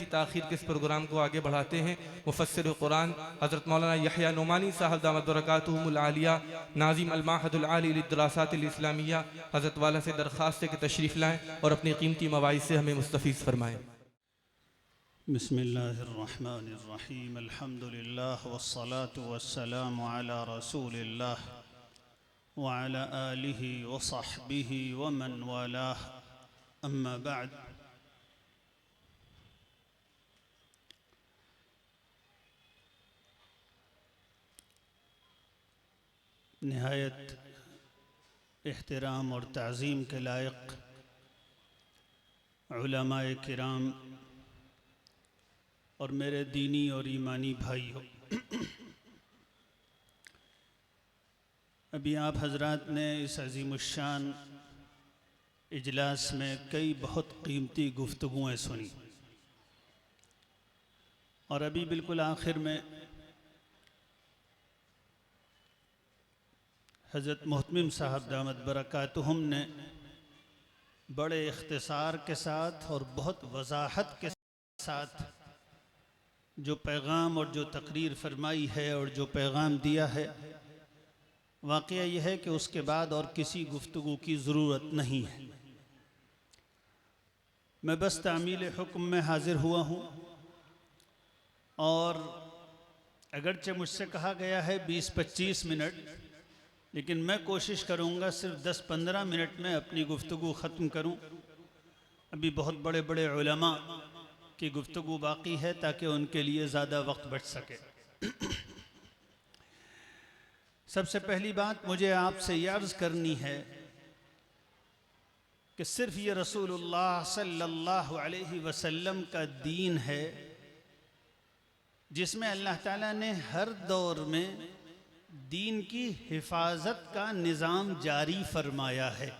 किसी ताख़ीर के इस प्रोग्राम को आगे बढ़ाते हैं मुफस्सिर कुरान हज़रत मौलाना यहया नुमानी साहब दामत बरकातुहुमुल आलिया नाज़िम अल माहदुल आली लिद्दरासातिल इस्लामिया हज़रत वाला से दरख्वास्त है कि तशरीफ़ लाएँ और अपनी कीमती मवाइज़ से हमें मुस्तफ़ीज़ फरमाएँ। बिस्मिल्लाहिर्रहमानिर्रहीम अल्हम्दुलिल्लाह वस्सलातु वस्सलामु अला रसूलिल्लाह व अला आलिहि व सहबिहि व मन वालाह अम्मा बाद। निहायत एहतराम और ताज़ीम के लायक उलमाए किराम और मेरे दीनी और ईमानी भाइयों, अभी आप हजरात ने इस अज़ीमुश्शान इजलास में कई बहुत कीमती गुफ्तगुएँ सुनी और अभी बिल्कुल आखिर में हज़रत मोहतमिम साहब दामत बरकातुहुम ने बड़े इख्तिसार के साथ और बहुत वज़ाहत के साथ जो पैगाम और जो तकरीर फरमाई है और जो पैगाम दिया है, वाक़या यह है कि उसके बाद और किसी गुफ्तगू की ज़रूरत नहीं है। मैं बस तामील हुक्म में हाज़िर हुआ हूँ और अगरचे मुझसे कहा गया है 20-25 मिनट, लेकिन मैं कोशिश करूँगा सिर्फ 10-15 मिनट में अपनी गुफ्तगू ख़त्म करूँ। अभी बहुत बड़े बड़े उलमा की गुफ्तगू बाकी है ताकि उनके लिए ज़्यादा वक्त बच सके। सबसे पहली बात मुझे आपसे ये अर्ज़ करनी है कि सिर्फ ये रसूलुल्लाह सल्लल्लाहु अलैहि वसल्लम का दीन है जिसमें अल्लाह ताला ने हर दौर में दीन की हिफाजत का निज़ाम जारी फरमाया है।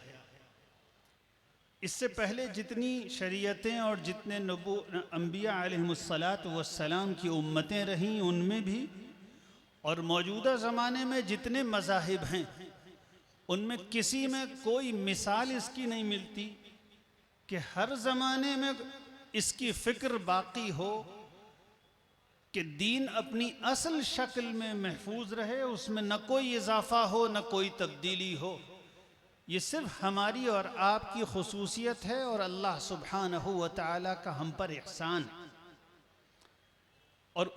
इससे पहले जितनी शरीयतें और जितने अंबिया अलैहिमुस्सलातु वस्सलाम की उम्मतें रहीं उनमें भी, और मौजूदा ज़माने में जितने मज़ाहिब हैं उनमें किसी में कोई मिसाल इसकी नहीं मिलती कि हर ज़माने में इसकी फ़िक्र बाकी हो कि दीन अपनी असल शक्ल में महफूज रहे, उसमें न कोई इजाफ़ा हो न कोई तब्दीली हो। ये सिर्फ हमारी और आपकी खुसूसियत है और अल्लाह सुब्हानहू व तआला का हम पर एहसान, और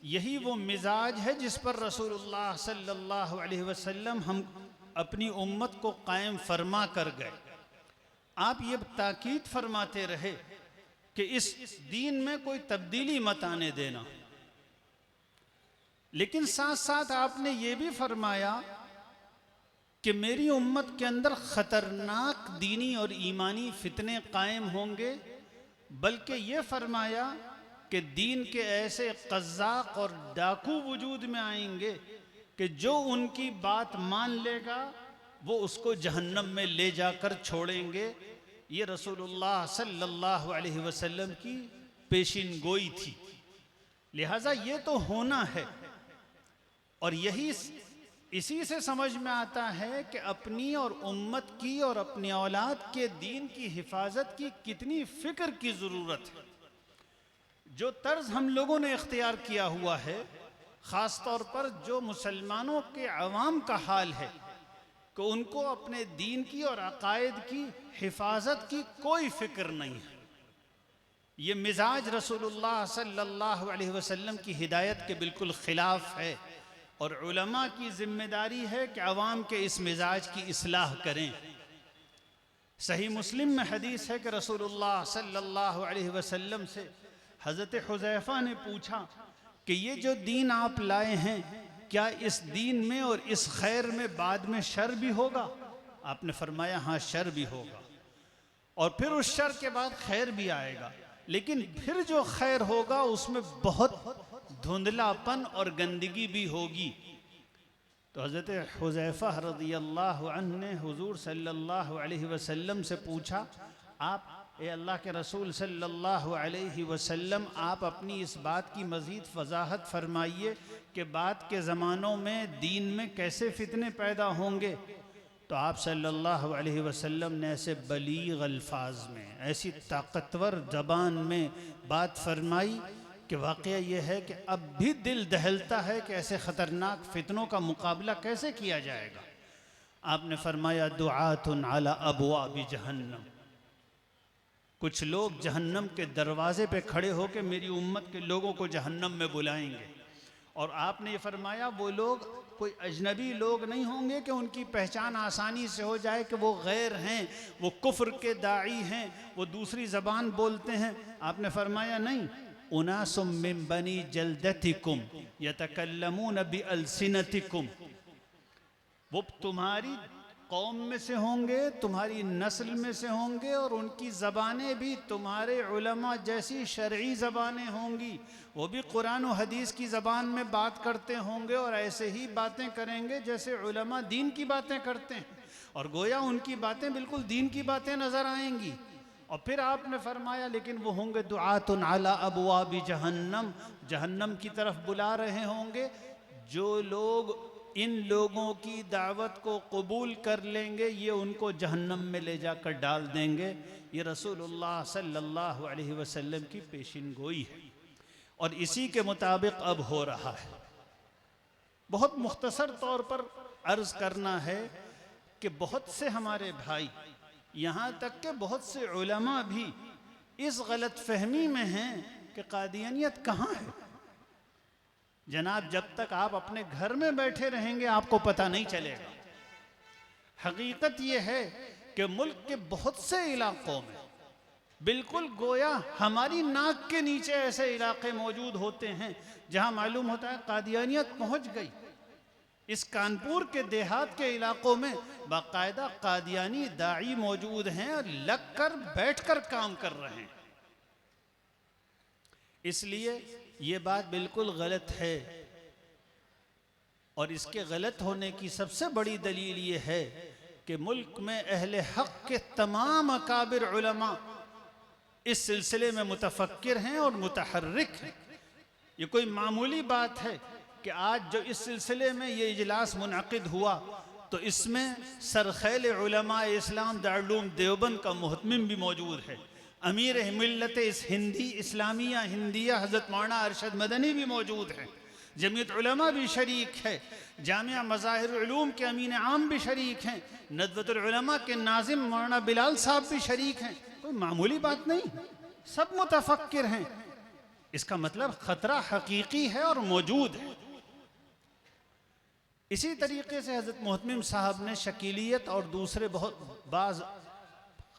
यही वो मिजाज है जिस पर रसूलुल्लाह सल्लल्लाहु अलैहि वसल्लम हम अपनी उम्मत को कायम फरमा कर गए। आप ये ताकीद फरमाते रहे कि इस दीन में कोई तब्दीली मत आने देना, लेकिन साथ साथ आपने ये भी फरमाया कि मेरी उम्मत के अंदर ख़तरनाक दीनी और ईमानी फितने कायम होंगे, बल्कि ये फरमाया कि दीन के ऐसे क़ज़्ज़ाक़ और डाकू वजूद में आएंगे कि जो उनकी बात मान लेगा वो उसको जहन्नम में ले जाकर छोड़ेंगे। ये रसूलुल्लाह सल्लल्लाहु अलैहि वसल्लम की पेशिन गोई थी, लिहाजा ये तो होना है। और यही इसी से समझ में आता है कि अपनी और उम्मत की और अपनी औलाद के दीन की हिफाजत की कितनी फ़िक्र की ज़रूरत है। जो तर्ज हम लोगों ने इख्तियार किया हुआ है, ख़ास तौर पर जो मुसलमानों के अवाम का हाल है कि उनको अपने दीन की और अकायद की हिफाजत की कोई फ़िक्र नहीं है। ये मिजाज रसूलुल्लाह सल्लल्लाहु अलैहि वसल्लम की हिदायत के बिल्कुल ख़िलाफ़ है, और उलमा की ज़िम्मेदारी है कि अवाम के इस मिजाज की इस्लाह करें। सही मुस्लिम में हदीस है कि रसूलुल्लाह सल्लल्लाहु अलैहि वसल्लम से हज़रत हुज़ैफ़ा ने पूछा कि ये जो दीन आप लाए हैं, क्या इस दीन में और इस खैर में बाद में शर भी होगा? आपने फरमाया हाँ, शर भी होगा, और फिर उस शर के बाद खैर भी आएगा, लेकिन फिर जो खैर होगा उसमें बहुत धुंधलापन और गंदगी भी होगी। तो हज़रत हुज़ैफ़ा रज़ियल्लाहु अन्हु ने हुज़ूर सल्लल्लाहु अलैहि वसल्लम से पूछा, आप ए अल्लाह के रसूल सल्लल्लाहु अलैहि वसल्लम, आप अपनी इस बात की मज़ीद वज़ाहत फरमाइए कि बाद के ज़मानों में दीन में कैसे फितने पैदा होंगे। तो आप सल्लल्लाहु अलैहि वसल्लम ने ऐसे बलीग अल्फाज में, ऐसी ताकतवर ज़बान में बात फरमाई कि वाक़या ये है कि अब भी दिल दहलता है कि ऐसे ख़तरनाक फितनों का मुकाबला कैसे किया जाएगा। आपने फरमाया दुआतुन अला अबवाबि जहन्नम, कुछ लोग जहन्नम के दरवाजे पे खड़े होकर मेरी उम्मत के लोगों को जहन्नम में बुलाएंगे। और आपने ये फरमाया वो लोग कोई अजनबी लोग नहीं होंगे कि उनकी पहचान आसानी से हो जाए कि वो गैर हैं, वो कुफ्र के दाई हैं, वो दूसरी ज़बान बोलते हैं। आपने फरमाया नहीं, उनासुम मिन बनी जल्दतिकुम यतकल्लमून बिअल्सिनतिकुम, वो तुम्हारी कौम में से होंगे, तुम्हारी नस्ल में से होंगे, और उनकी ज़बानें भी तुम्हारे उलमा जैसी शरई ज़बानें होंगी। वो भी कुरान और हदीस की ज़बान में बात करते होंगे और ऐसे ही बातें करेंगे जैसे उलमा दीन की बातें करते हैं, और गोया उनकी बातें बिल्कुल दीन की बातें नज़र आएंगी। और फिर आपने फरमाया लेकिन वो होंगे दुआतुन अला अबवाबि जहन्नम, जहन्नम की तरफ बुला रहे होंगे। जो लोग इन लोगों की दावत को कबूल कर लेंगे ये उनको जहन्नम में ले जाकर डाल देंगे। ये रसूलुल्लाह सल्लल्लाहु अलैहि वसल्लम की पेशिन गोई है और इसी के मुताबिक अब हो रहा है। बहुत मुख्तसर तौर पर अर्ज़ करना है कि बहुत से हमारे भाई, यहाँ तक के बहुत से उलमा भी इस गलत फहमी में हैं कि कादियानियत कहाँ है। जनाब, जब तक आप अपने घर में बैठे रहेंगे आपको पता नहीं चलेगा। हकीकत यह है कि मुल्क के बहुत से इलाकों में बिल्कुल गोया हमारी नाक के नीचे ऐसे इलाके मौजूद होते हैं जहां मालूम होता है कादियानियत पहुंच गई। इस कानपुर के देहात के इलाकों में बाकायदा कादियानी दाई मौजूद हैं और लगकर बैठकर काम कर रहे हैं। इसलिए ये बात बिल्कुल गलत है, और इसके गलत होने की सबसे बड़ी दलील ये है कि मुल्क में अहले हक के तमाम अकाबिर उलमा इस सिलसिले में मुतफक्किर हैं और मुतहर्रिक हैं। ये कोई मामूली बात है कि आज जो इस सिलसिले में ये इजलास मुनअक़िद हुआ तो इसमें सरखैल उलमा इस्लाम दारुल देवबंद का मुहतमिम भी मौजूद है, अमीर मिल्लत इस हिंदी इस्लामिया हिंदिया हज़रत मौलाना अरशद मदनी भी मौजूद हैं, जमीयत उलमा भी शरीक है, जामिया मज़ाहिर उलूम के अमीन आम भी शरीक हैं, नदवतुल उलमा के नाजिम मौलाना बिलाल साहब भी शरीक हैं। कोई मामूली बात नहीं, सब मुतफक्किर हैं। इसका मतलब ख़तरा हकीकी है और मौजूद है। इसी तरीके से हज़रत मुहतमिम साहब ने शकीलियत और दूसरे बहुत बाज़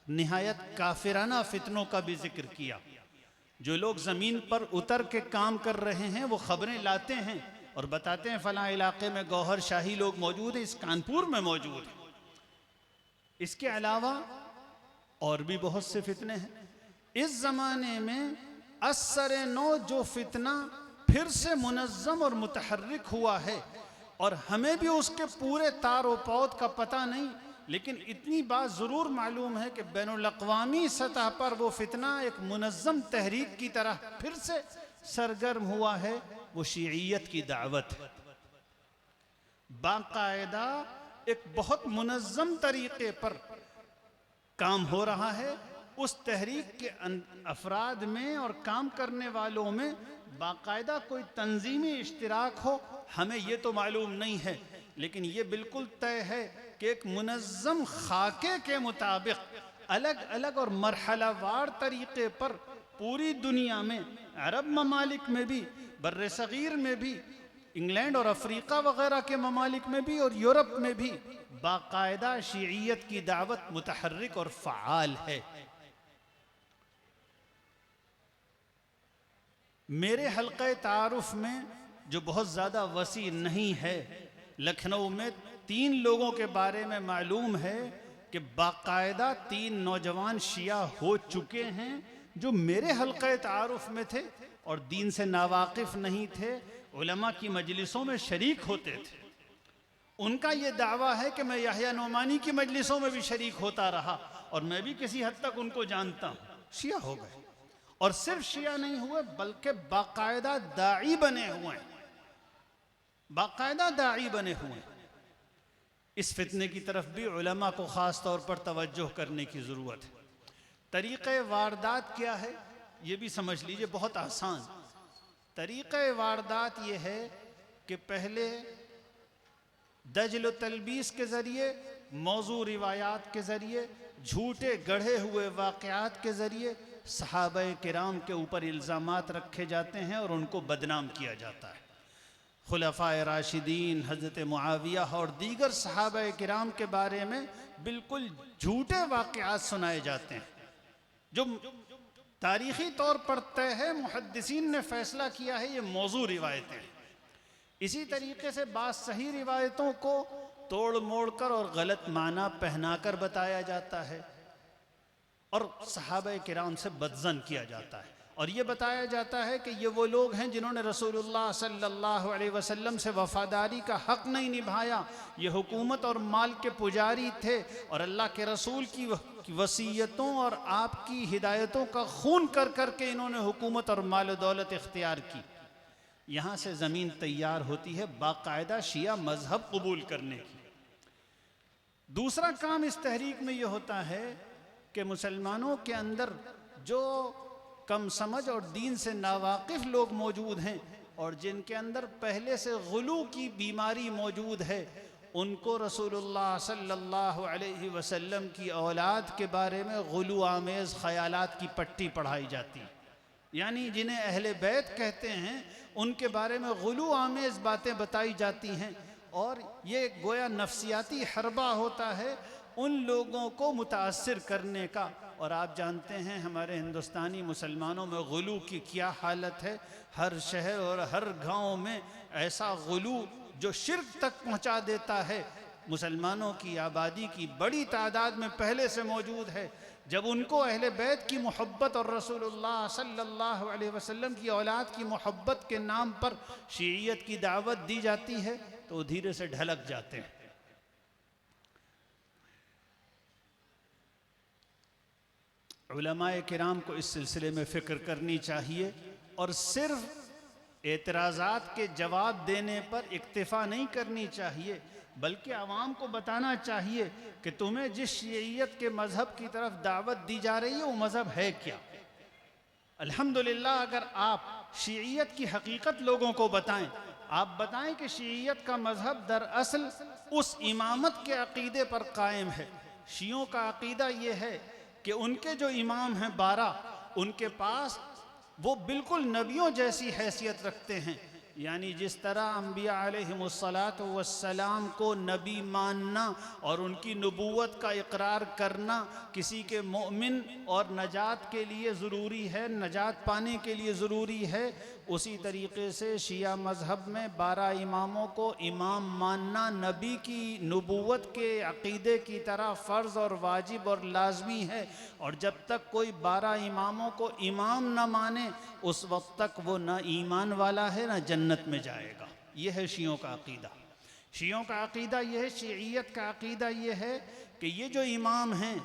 निहायत काफिराना फितनों का भी जिक्र किया। जो लोग ज़मीन पर उतर के काम कर रहे हैं वो ख़बरें लाते हैं और बताते हैं फ़लाँ इलाके में गौहर शाही लोग मौजूद हैं, इस कानपुर में मौजूद हैं। इसके अलावा और भी बहुत से फितने हैं। इस ज़माने में असर नौ जो फितना फिर से मुनज़्ज़म और मुतहर्रिक हुआ है, और हमें भी उसके पूरे तार व पौध का पता नहीं, लेकिन इतनी बात ज़रूर मालूम है कि बैनुल-अक़वामी सतह पर वो फितना एक मुनज़्ज़म तहरीक की तरह फिर से सरगर्म हुआ है। वो शीइयत की दावत है। बाकायदा एक बहुत मुनज़्ज़म तरीके पर काम हो रहा है। उस तहरीक के अफराद में और काम करने वालों में बाकायदा कोई तंजीमी इश्तिराक हो, हमें ये तो मालूम नहीं है, लेकिन ये बिल्कुल तय है कि एक मुनज़्ज़म खाके के मुताबिक अलग अलग और मरहलावार तरीके पर पूरी दुनिया में, अरब ममालिक में भी, बर्रे सगीर में भी, इंग्लैंड और अफ्रीका वगैरह के ममालिक में भी और यूरोप में भी बाकायदा शीइयत की दावत मुतहर्रिक और फ़आल है। मेरे हल्क़े तारुफ में जो बहुत ज़्यादा वसी नहीं है, लखनऊ में 3 लोगों के बारे में मालूम है कि बाकायदा 3 नौजवान शिया हो चुके हैं जो मेरे हल्क़े तारुफ में थे और दीन से नावाकिफ़ नहीं थे, उलमा की मजलिसों में शरीक होते थे। उनका ये दावा है कि मैं याह्या नोमानी की मजलिसों में भी शरीक होता रहा और मैं भी किसी हद तक उनको जानता हूँ। शिया हो गए, और सिर्फ शिया नहीं हुए बल्कि बाकायदा दाई बने हुए हैं, बाकायदा दाई बने हुए हैं। इस फितने की तरफ भी उलमा को ख़ास तौर पर तवज्जो करने की ज़रूरत है। तरीक़े वारदात क्या है ये भी समझ लीजिए, बहुत आसान। तरीक़े वारदात ये है कि पहले दजल तलबीस के ज़रिए, मौजू रिवायात के ज़रिए, झूठे गढ़े हुए वाक़यात के ज़रिए सहाबाए किराम के ऊपर इल्ज़ामात रखे जाते हैं और उनको बदनाम किया जाता है। खुलफ़ाए राशिदीन, हज़रत मुआविया और दीगर सहाबाए किराम के बारे में बिल्कुल झूठे वाक़यात सुनाए जाते हैं जो तारीख़ी तौर पर तय है, मुहद्दिसीन ने फ़ैसला किया है ये मौजू रिवायतें हैं। इसी तरीके से बात सही रिवायतों को तोड़ मोड़ कर और गलत माना पहनाकर बताया जाता है और सहाबाए किराम से बदज़न किया जाता है और ये बताया जाता है कि ये वो लोग हैं जिन्होंने रसूलुल्लाह सल्लल्लाहु अलैहि वसल्लम से वफ़ादारी का हक़ नहीं निभाया, ये हुकूमत और माल के पुजारी थे और अल्लाह के रसूल की वसीयतों और आपकी हिदायतों का खून कर कर के इन्होंने हुकूमत और माल दौलत इख्तियार की। यहाँ से ज़मीन तैयार होती है बाकायदा शिया मज़हब कबूल करने की। दूसरा काम इस तहरीक में ये होता है कि मुसलमानों के अंदर जो कम समझ और दीन से नावाकिफ़ लोग मौजूद हैं और जिनके अंदर पहले से गुलू की बीमारी मौजूद है, उनको रसूलुल्लाह सल्लल्लाहु अलैहि वसल्लम की औलाद के बारे में गुलू आमेज़ ख़यालात की पट्टी पढ़ाई जाती है। यानी जिन्हें अहले बैत कहते हैं उनके बारे में गुलू आमेज़ बातें बताई जाती हैं और ये गोया नफ्सियाती हरबा होता है उन लोगों को मुतासिर करने का। और आप जानते हैं हमारे हिंदुस्तानी मुसलमानों में गुलू की क्या हालत है। हर शहर और हर गांव में ऐसा गुलू जो शिर्क तक पहुंचा देता है मुसलमानों की आबादी की बड़ी तादाद में पहले से मौजूद है। जब उनको अहले बैत की मोहब्बत और रसूलुल्लाह सल्लल्लाहु अलैहि वसल्लम की औलाद की मोहब्बत के नाम पर शीयत की दावत दी जाती है तो धीरे से ढलक जाते हैं। उलमाए किराम को इस सिलसिले में फ़िक्र करनी चाहिए और सिर्फ एतराज़ात के जवाब देने पर इक्तिफ़ा नहीं करनी चाहिए, बल्कि आवाम को बताना चाहिए कि तुम्हें जिस शिय्यत के मज़हब की तरफ दावत दी जा रही है वो मज़हब है क्या। अल्हम्दुलिल्लाह अगर आप शिय्यत की हकीकत लोगों को बताएं, आप बताएं कि शिय्यत का मज़हब दरअसल उस इमामत के अक़ीदे पर कायम है। शियों का अक़ीदा ये है कि उनके जो इमाम हैं 12, उनके पास वो बिल्कुल नबियों जैसी हैसियत रखते हैं। यानी जिस तरह अम्बिया अलैहिमुस्सलातु वस्सलाम को नबी मानना और उनकी नबूवत का इकरार करना किसी के मोमिन और नजात के लिए ज़रूरी है, नजात पाने के लिए ज़रूरी है, उसी तरीक़े से शिया मज़हब में 12 इमामों को इमाम मानना नबी की नबूवत के अक़ीदे की तरह फ़र्ज़ और वाजिब और लाज़मी है। और जब तक कोई 12 इमामों को इमाम न माने उस वक्त तक वो न ईमान वाला है न जन्नत में जाएगा। ये है शियों का अक़ीदा। शियों का अक़ीदा ये है, शिय्यत का अक़ीदा ये है कि ये जो इमाम हैं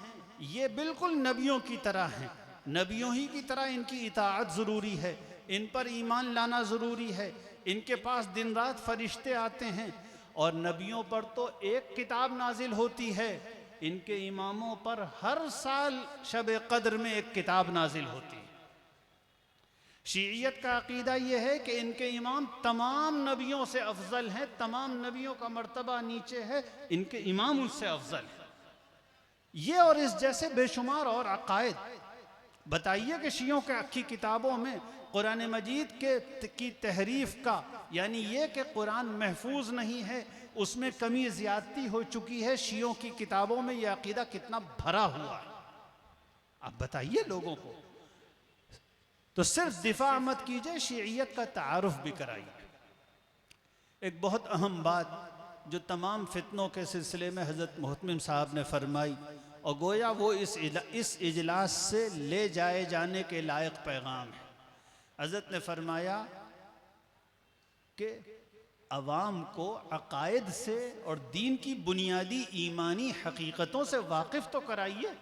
ये बिल्कुल नबियों की तरह हैं, नबियों ही की तरह इनकी इताअत ज़रूरी है, इन पर ईमान लाना ज़रूरी है। इनके पास दिन रात फरिश्ते आते हैं और नबियों पर तो एक किताब नाजिल होती है, इनके इमामों पर हर साल शब क़द्र में एक किताब नाजिल होती है। शिय्यत का अक़ीदा ये है कि इनके इमाम तमाम नबियों से अफजल हैं, तमाम नबियों का मर्तबा नीचे है, इनके इमाम उनसे अफजल है। ये और इस जैसे बेशुमार और अक़ायद। बताइए कि शियों की किताबों में कुरान मजीद की तहरीफ़ का, यानी ये कि कुरान महफूज नहीं है, उसमें कमी ज़्यादती हो चुकी है, शियों की किताबों में यह अक़ीदा कितना भरा हुआ है। आप बताइए लोगों को। तो सिर्फ दिफा मत कीजिए, शिय्यत का तारुफ भी कराइए। एक बहुत अहम बात जो तमाम फितनों के सिलसिले में हज़रत मुहतमिम साहब ने फरमाई और गोया वो इस इजलास से ले जाए जाने के लायक पैगाम है। हज़रत ने फरमाया कि अवाम को अक़ायद से और दीन की बुनियादी ईमानी हकीकतों से वाकिफ़ तो कराइए।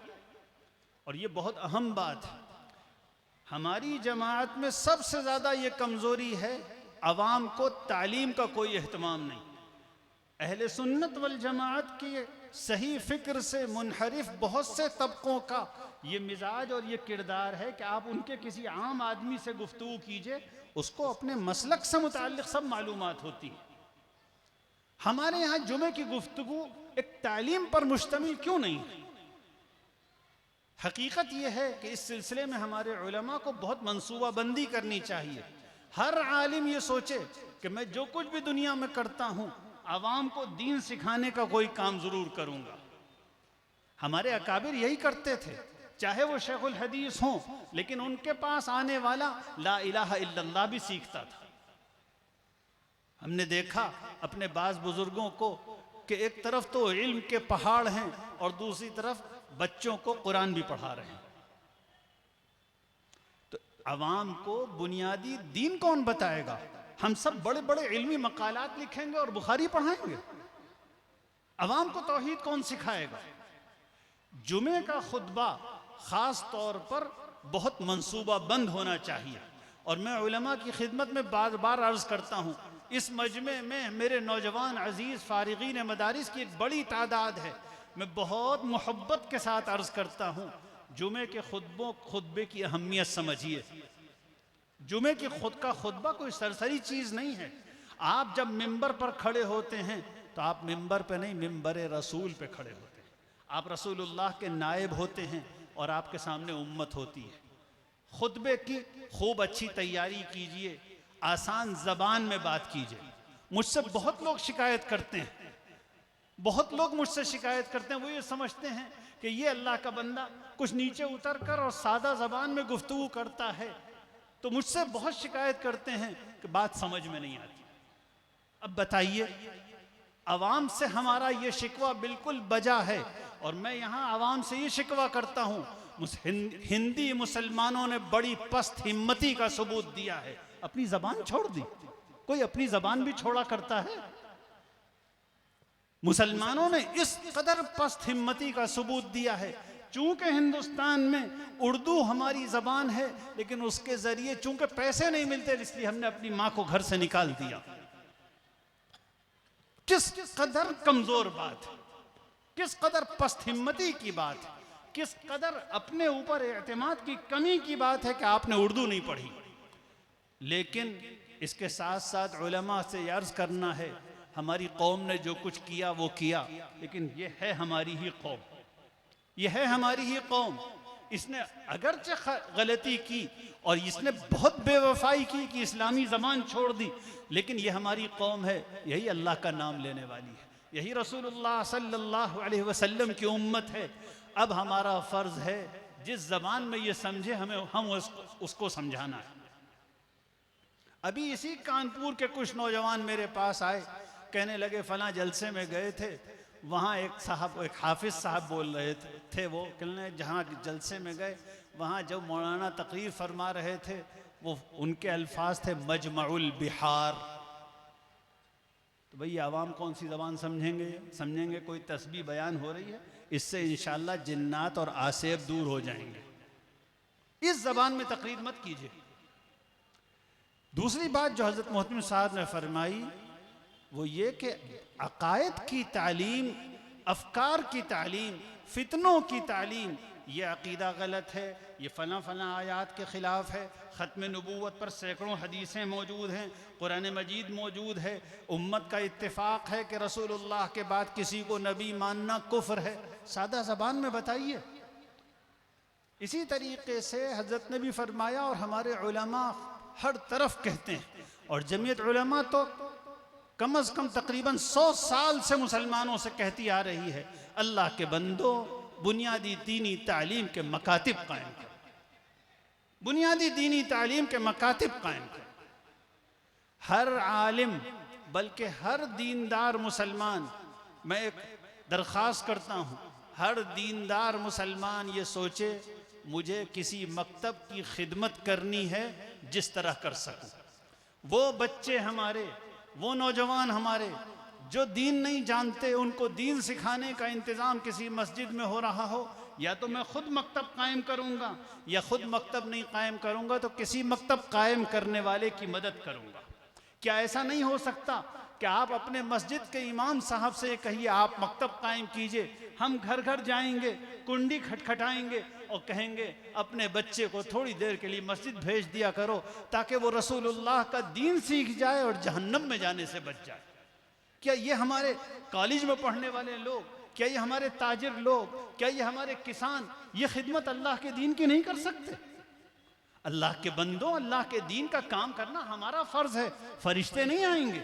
और ये बहुत अहम बात है। हमारी जमात में सबसे ज़्यादा ये कमज़ोरी है, अवाम को तालीम का कोई एहतमाम नहीं। अहले सुन्नत वल जमाअत की सही फिक्र से मुनहरिफ बहुत से तबकों का ये मिजाज और ये किरदार है कि आप उनके किसी आम आदमी से गुफ्तगू कीजिए, उसको अपने मसलक से मुताल्लिक सब मालूमात होती है। हमारे यहाँ जुमे की गुफ्तगू एक तालीम पर मुश्तमिल क्यों नहीं है? हकीकत यह है कि इस सिलसिले में हमारे उलमा को बहुत मंसूबा बंदी करनी चाहिए। हर आलिम ये सोचे कि मैं जो कुछ भी दुनिया में करता हूँ आवाम को दीन सिखाने का कोई काम जरूर करूंगा। हमारे अकाबिर यही करते थे, चाहे वो शेखुल हदीस हों, लेकिन उनके पास आने वाला ला इलाहा इल्लल्लाह भी सीखता था। हमने देखा अपने बाज बुजुर्गों को कि एक तरफ तो इल्म के पहाड़ हैं और दूसरी तरफ बच्चों को कुरान भी पढ़ा रहे हैं। तो अवाम को बुनियादी दीन कौन बताएगा? हम सब बड़े बड़े इल्मी मकालात लिखेंगे और बुखारी पढ़ाएंगे, अवाम को तौहीद कौन सिखाएगा? जुमे का खुतबा खास तौर पर बहुत मंसूबा बंद होना चाहिए। और मैं उलमा की खिदमत में बार बार अर्ज करता हूँ, इस मजमे में मेरे नौजवान अजीज फारिगीन मदारिस की एक बड़ी तादाद है। मैं बहुत मोहब्बत के साथ अर्ज करता हूँ, जुमे के खुतबे की अहमियत समझिए। जुमे की खुद का खुतबा कोई सरसरी चीज़ नहीं है। आप जब मिंबर पर खड़े होते हैं तो आप मिंबर पे नहीं, मिंबर रसूल पे खड़े होते हैं। आप रसूलुल्लाह के नायब होते हैं और आपके सामने उम्मत होती है। खुतबे की खूब अच्छी तैयारी कीजिए, आसान ज़बान में बात कीजिए। मुझसे बहुत लोग शिकायत करते हैं, बहुत लोग मुझसे शिकायत करते हैं, वो ये समझते हैं कि ये अल्लाह का बंदा कुछ नीचे उतर कर और सादा ज़बान में गुफ्तगू करता है। तो मुझसे बहुत शिकायत करते हैं कि बात समझ में नहीं आती। अब बताइए, अवाम से हमारा ये शिकवा बिल्कुल बजा है और मैं यहाँ अवाम से ये शिकवा करता हूँ, हिंदी मुसलमानों ने बड़ी पस्त हिम्मती का सबूत दिया है, अपनी जबान छोड़ दी। कोई अपनी जबान भी छोड़ा करता है? मुसलमानों ने इस कदर पस्त हिम्मती का सबूत दिया है। चूंकि हिंदुस्तान में उर्दू हमारी जबान है, लेकिन उसके जरिए चूंकि पैसे नहीं मिलते, इसलिए हमने अपनी मां को घर से निकाल दिया। किस कदर कमजोर बात है, किस कदर पस्त हिम्मती की बात है, किस कदर अपने ऊपर एतमाद की कमी की बात है कि आपने उर्दू नहीं पढ़ी। लेकिन इसके साथ साथ उलमा से अर्ज करना है, हमारी कौम ने जो कुछ किया वो किया, लेकिन ये है हमारी ही कौम, यह है हमारी ही कौम। इसने अगरचे गलती की और इसने बहुत बेवफाई की कि इस्लामी ज़बान छोड़ दी, लेकिन यह हमारी कौम है, यही अल्लाह का नाम लेने वाली है, यही रसूलुल्लाह सल्लल्लाहु अलैहि वसल्लम की उम्मत है। अब हमारा फ़र्ज़ है जिस ज़बान में ये समझे हम उसको समझाना है। अभी इसी कानपुर के कुछ नौजवान मेरे पास आए, कहने लगे फलां जलसे में गए थे, वहाँ एक हाफिज साहब बोल रहे थे, वो कहने जहाँ जलसे में गए वहाँ जब मौलाना तकरीर फरमा रहे थे, वो उनके अल्फाज थे मजमउल बिहार। तो भैया आवाम कौन सी ज़बान समझेंगे? कोई तस्बीह बयान हो रही है, इससे इंशाअल्लाह जिन्नात और आसेब दूर हो जाएंगे। इस ज़बान में तकरीर मत कीजिए। दूसरी बात जो हज़रत मोहतमिम साहब ने फरमाई वो ये कि अकायद की तालीम, अफकार की तालीम, फितनों की तालीम, ये अकीदा गलत है, ये फ़लाँ फ़लाँ आयात के ख़िलाफ़ है। ख़त्म नबूवत पर सैकड़ों हदीसें मौजूद हैं, कुरान मजीद मौजूद है, उम्मत का इत्तिफ़ाक़ है कि रसूलुल्लाह के बाद किसी को नबी मानना कुफ्र है। सादा ज़बान में बताइए। इसी तरीक़े से हज़रत ने भी फरमाया और हमारे उलमा हर तरफ कहते हैं, और जमीयत उलमा तो कम अज़ कम तकरीबन 100 साल से मुसलमानों से कहती आ रही है, अल्लाह के बंदो बुनियादी दीनी तालीम के मकातिब कायम करें, बुनियादी दीनी तालीम के मकातिब कायम करें। हर आलिम बल्कि हर दीनदार मुसलमान, मैं एक दरख्वास्त करता हूँ, हर दीनदार मुसलमान ये सोचे मुझे किसी मकतब की खिदमत करनी है जिस तरह कर सकूँ। वो बच्चे हमारे, वो नौजवान हमारे जो दीन नहीं जानते, उनको दीन सिखाने का इंतज़ाम किसी मस्जिद में हो रहा हो, या तो मैं खुद मकतब कायम करूँगा, या खुद मकतब नहीं कायम करूँगा तो किसी मकतब कायम करने वाले की मदद करूँगा। क्या ऐसा नहीं हो सकता कि आप अपने मस्जिद के इमाम साहब से कहिए आप मकतब कायम कीजिए, हम घर घर जाएंगे, कुंडी खटखटाएंगे और कहेंगे अपने बच्चे को थोड़ी देर के लिए मस्जिद भेज दिया करो ताकि वो रसूलुल्लाह का दीन सीख जाए और जहन्नम में जाने से बच जाए। क्या ये हमारे कॉलेज में पढ़ने वाले लोग, क्या ये हमारे ताजिर लोग, क्या ये हमारे किसान ये खिदमत अल्लाह के दीन की नहीं कर सकते? अल्लाह के बंदों, अल्लाह के दीन का काम करना हमारा फर्ज है, फरिश्ते नहीं आएंगे।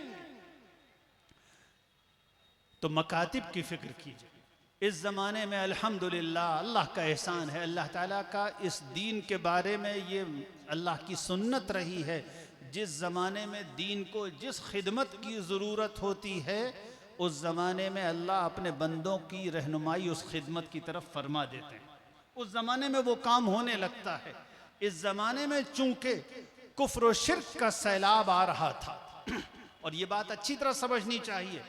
तो मकातिब की फिक्र कीजिए। इस ज़माने में अल्हम्दुलिल्लाह अल्लाह का एहसान है, अल्लाह ताला का इस दीन के बारे में ये अल्लाह की सुन्नत रही है। जिस ज़माने में दीन को जिस खिदमत की ज़रूरत होती है उस ज़माने में अल्लाह अपने बंदों की रहनुमाई उस खिदमत की तरफ फरमा देते हैं, उस ज़माने में वो काम होने लगता है। इस ज़माने में चूंकि कुफ्र और शिर्क का सैलाब आ रहा था और ये बात अच्छी तरह समझनी चाहिए,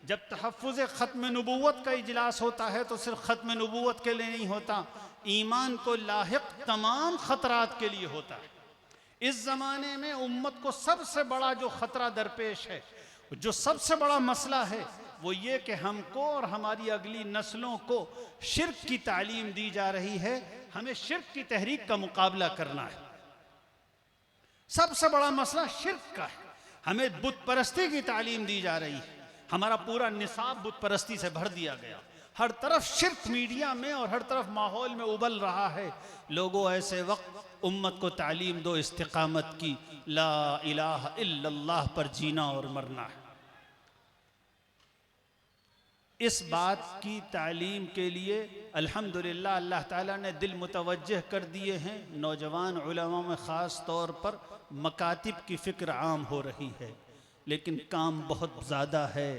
जब तहफ़्फ़ुज़ ख़त्म नबूवत का इजलास होता है तो सिर्फ ख़त्म नबूवत के लिए नहीं होता, ईमान को लाहिक़ तमाम ख़तरात के लिए होता है। इस ज़माने में उम्मत को सबसे बड़ा जो ख़तरा दरपेश है, जो सबसे बड़ा मसला है, वो ये कि हमको और हमारी अगली नस्लों को शिर्क की तालीम दी जा रही है। हमें शिर्क की तहरीक का मुकाबला करना है। सबसे बड़ा मसला शिर्क का है। हमें बुत परस्ती की तालीम दी जा रही है। हमारा पूरा निसाब बुत परस्ती से भर दिया गया। हर तरफ शिर्क मीडिया में और हर तरफ माहौल में उबल रहा है। लोगों, ऐसे वक्त उम्मत को तालीम दो इस्तिकामत की, ला इलाहा इल्लल्लाह पर जीना और मरना है। इस बात की तालीम के लिए अल्हम्दुलिल्लाह अल्लाह ताला ने दिल मुतवज्जह कर दिए हैं। नौजवान उलमा में ख़ास तौर पर मकातिब की फ़िक्र आम हो रही है, लेकिन काम बहुत ज़्यादा है,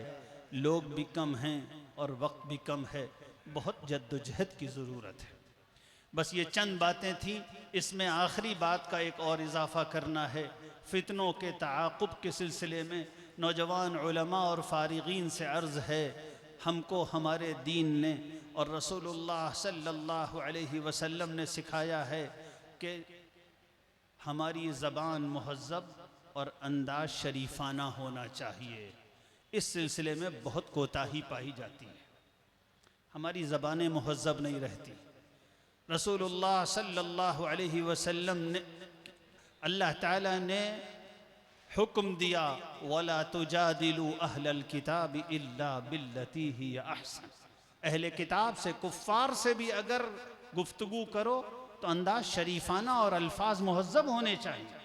लोग भी कम हैं और वक्त भी कम है। बहुत जद्दोजहद की ज़रूरत है। बस ये चंद बातें थी। इसमें आखिरी बात का एक और इजाफ़ा करना है। फ़ितनों के तआक़ुब के सिलसिले में नौजवान उलमा और फ़ारिगीन से अर्ज़ है, हमको हमारे दीन ने और रसूलुल्लाह सल्लल्लाहु अलैहि वसल्लम ने सिखाया है कि हमारी ज़बान मुहज़्ज़ब और अंदाज शरीफाना होना चाहिए। इस सिलसिले में बहुत कोताही पाई जाती है। हमारी ज़बानें मुहज़्ज़ब नहीं रहती। रसूलुल्लाह सल्लल्लाहु अलैहि वसल्लम ने, अल्लाह ताला ने हुक्म दिया, वला तुजादिलू अहलल किताब इल्ला बिल्लती ही अहसन। अहले किताब से, कुफ़ार से भी अगर गुफ्तगू करो तो अंदाज शरीफाना और अल्फाज मुहज़्ज़ब होने चाहिए।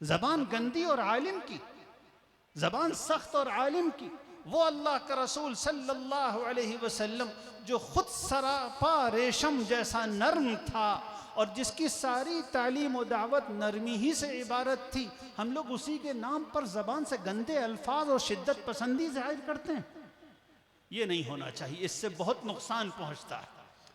ज़बान गंदी और आलिम की, ज़बान सख्त और आलिम की, वो अल्लाह का रसूल सल्लल्लाहु अलैहि वसल्लम जो खुद सरापा रेशम जैसा नर्म था और जिसकी सारी तालीम और दावत नरमी ही से इबारत थी, हम लोग उसी के नाम पर ज़बान से गंदे अल्फाज और शिद्दत पसंदी ज़ाहिर करते हैं। ये नहीं होना चाहिए, इससे बहुत नुकसान पहुँचता है।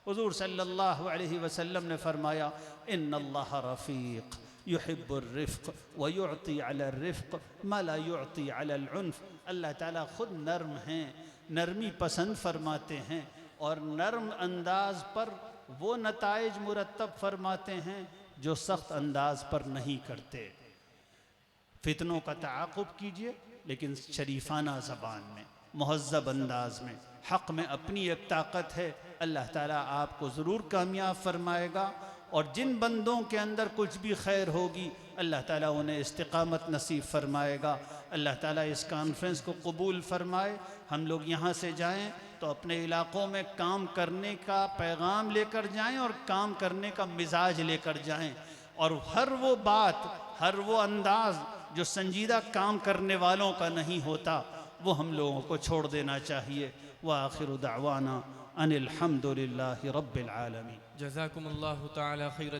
हुज़ूर सल्लल्लाहु अलैहि वसल्लम ने फरमाया, इन्नल्लाह रफ़ीक़ युहिब्बुर रिफ़्क़ व युअती अला रिफ़्क़ मा ला युअती अला उन्फ़। अल्लाह ताला खुद नर्म हैं, नरमी पसंद फरमाते हैं और नर्म अंदाज पर वो नताइज मुरतब फरमाते हैं जो सख्त अंदाज पर नहीं करते। फितनों का तआक़ुब कीजिए, लेकिन शरीफाना ज़बान में, मुहज़्ज़ब अंदाज में। हक़ में अपनी एक ताकत है, अल्लाह ताला आपको ज़रूर कामयाब फरमाएगा। और जिन बंदों के अंदर कुछ भी खैर होगी, अल्लाह ताला उन्हें इस्तिक़ामत नसीब फरमाएगा। अल्लाह ताला इस कॉन्फ्रेंस को कबूल फरमाए। हम लोग यहाँ से जाएँ तो अपने इलाक़ों में काम करने का पैगाम लेकर जाएं और काम करने का मिजाज लेकर जाएं। और हर वो बात, हर वो अंदाज़ जो संजीदा काम करने वालों का नहीं होता, वो हम लोगों को छोड़ देना चाहिए। व आखिरु दावाना अनिल हम्दुलिल्लाहि रब्बिल आलमीन। जज़ाकुमुल्लाहु तआला खैर।